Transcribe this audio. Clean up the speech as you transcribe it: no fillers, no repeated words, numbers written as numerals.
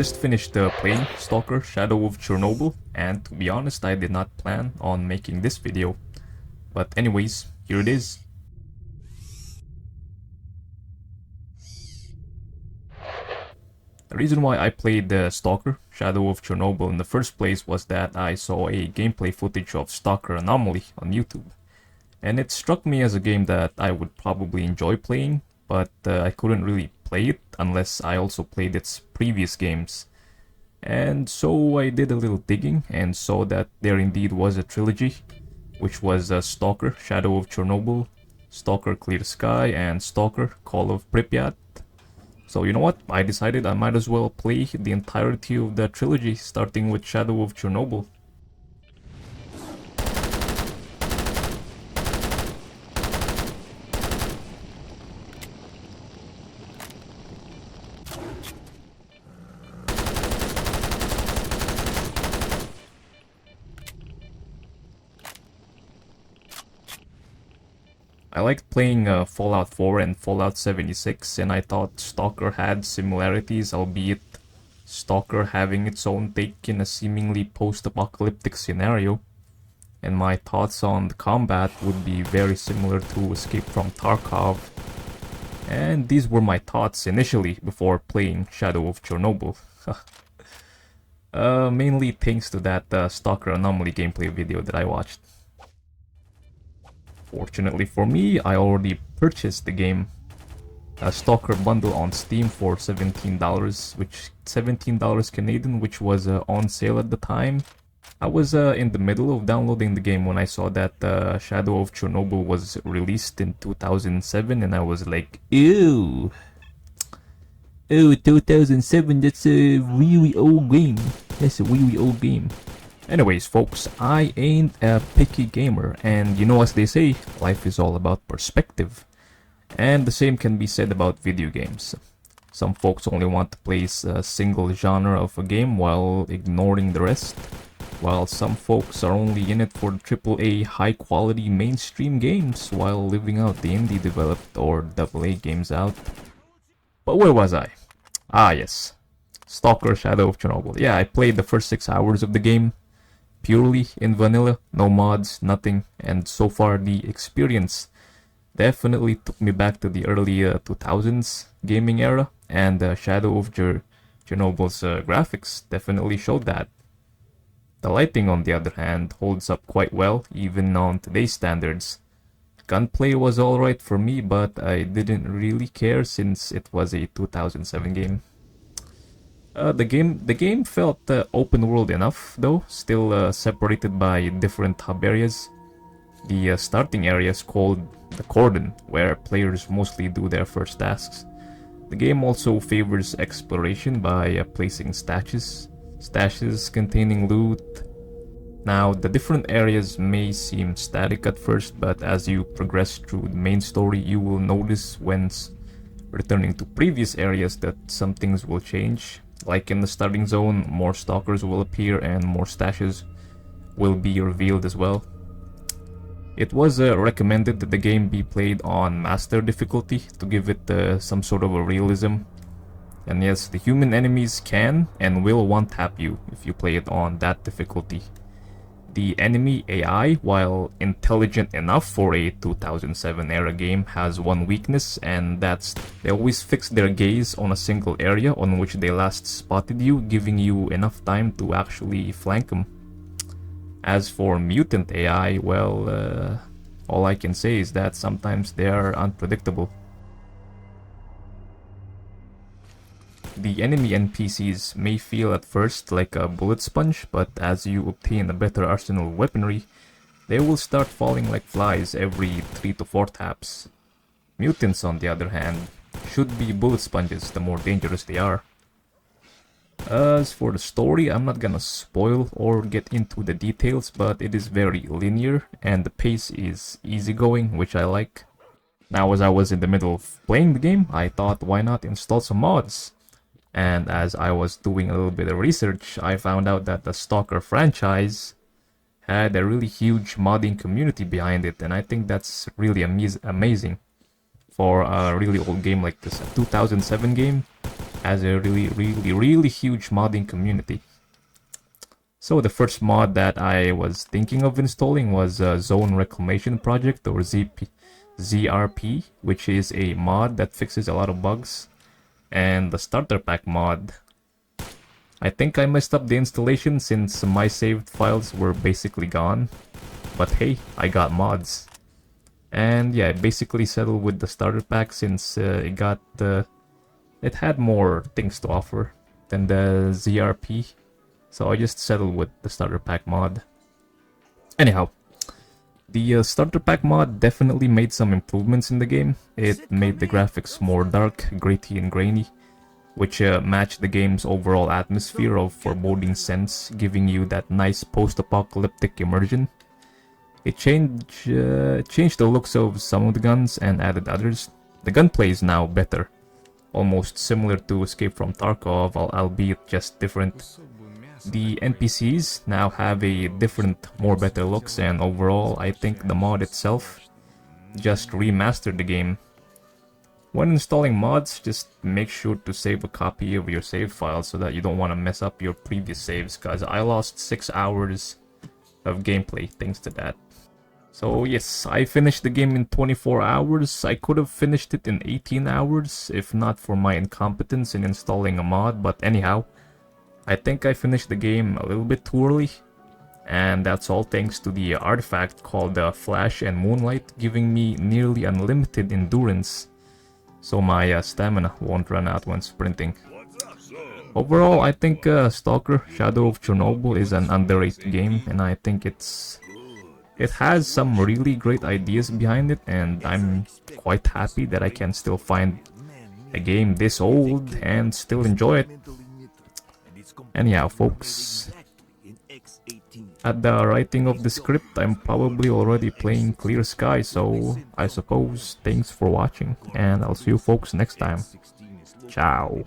just finished playing Stalker Shadow of Chernobyl, and to be honest, I did not plan on making this video. But anyways, here it is. The reason why I played Stalker Shadow of Chernobyl in the first place was that I saw a gameplay footage of Stalker Anomaly on YouTube. And it struck me as a game that I would probably enjoy playing, but I couldn't really play it unless I also played its previous games. And so I did a little digging and saw that there indeed was a trilogy, which was Stalker Shadow of Chernobyl, Stalker Clear Sky, and Stalker Call of Pripyat. So you know what, I decided I might as well play the entirety of the trilogy, starting with Shadow of Chernobyl. I liked playing Fallout 4 and Fallout 76, and I thought Stalker had similarities, albeit Stalker having its own take in a seemingly post-apocalyptic scenario. And my thoughts on the combat would be very similar to Escape from Tarkov. And these were my thoughts initially before playing Shadow of Chernobyl. Mainly thanks to that Stalker Anomaly gameplay video that I watched. Fortunately for me, I already purchased the game, a Stalker bundle on Steam for $17, which $17 Canadian, which was on sale at the time. I was in the middle of downloading the game when I saw that Shadow of Chernobyl was released in 2007, and I was like, ew, 2007, that's a really old game. That's a really old game. Anyways, folks, I ain't a picky gamer, and you know, as they say, life is all about perspective. And the same can be said about video games. Some folks only want to play a single genre of a game while ignoring the rest, while some folks are only in it for AAA high-quality mainstream games while living out the indie developed or AA games out. But where was I? Ah yes, Stalker Shadow of Chernobyl. Yeah, I played the first 6 hours of the game purely in vanilla, no mods, nothing, and so far the experience definitely took me back to the early 2000s gaming era, and Shadow of Chernobyl's graphics definitely showed that. The lighting, on the other hand, holds up quite well even on today's standards. Gunplay was alright for me, but I didn't really care since it was a 2007 game. The game felt open world enough, though, still separated by different hub areas. The starting area is called the Cordon, where players mostly do their first tasks. The game also favors exploration by placing stashes containing loot. Now, the different areas may seem static at first, but as you progress through the main story, you will notice when returning to previous areas that some things will change. Like in the starting zone, more stalkers will appear and more stashes will be revealed as well. It was recommended that the game be played on master difficulty to give it some sort of a realism. And yes, the human enemies can and will one-tap you if you play it on that difficulty. The enemy AI, while intelligent enough for a 2007 era game, has one weakness, and that's they always fix their gaze on a single area on which they last spotted you, giving you enough time to actually flank them. As for mutant AI, well, all I can say is that sometimes they are unpredictable. The enemy NPCs may feel at first like a bullet sponge, but as you obtain a better arsenal of weaponry, they will start falling like flies every 3 to 4 taps. Mutants, on the other hand, should be bullet sponges the more dangerous they are. As for the story, I'm not gonna spoil or get into the details, but it is very linear and the pace is easygoing, which I like. Now, as I was in the middle of playing the game, I thought, why not install some mods? And as I was doing a little bit of research, I found out that the Stalker franchise had a really huge modding community behind it, and I think that's really amazing for a really old game like this. A 2007 game has a really huge modding community. So the first mod that I was thinking of installing was Zone Reclamation Project, or ZRP, which is a mod that fixes a lot of bugs, and the starter pack mod. I think I messed up the installation since my saved files were basically gone, but hey, I got mods. And yeah, I basically settled with the starter pack since it had more things to offer than the ZRP. So I just settled with the starter pack mod. Anyhow, the starter pack mod definitely made some improvements in the game. It made the graphics more dark, gritty and grainy, which matched the game's overall atmosphere of foreboding sense, giving you that nice post-apocalyptic immersion. It changed the looks of some of the guns and added others. The gunplay is now better, almost similar to Escape from Tarkov, albeit just different. The NPCs now have a different, more better looks, and overall I think the mod itself just remastered the game. When installing mods, just make sure to save a copy of your save file so that you don't want to mess up your previous saves, cause I lost 6 hours of gameplay thanks to that. So yes, I finished the game in 24 hours. I could have finished it in 18 hours if not for my incompetence in installing a mod, but anyhow, I think I finished the game a little bit too early, and that's all thanks to the artifact called Flash and Moonlight, giving me nearly unlimited endurance, so my stamina won't run out when sprinting. Overall, I think Stalker Shadow of Chernobyl is an underrated game, and I think it has some really great ideas behind it, and I'm quite happy that I can still find a game this old and still enjoy it. Anyhow, folks, at the writing of the script, I'm probably already playing Clear Sky, so I suppose thanks for watching, and I'll see you folks next time. Ciao.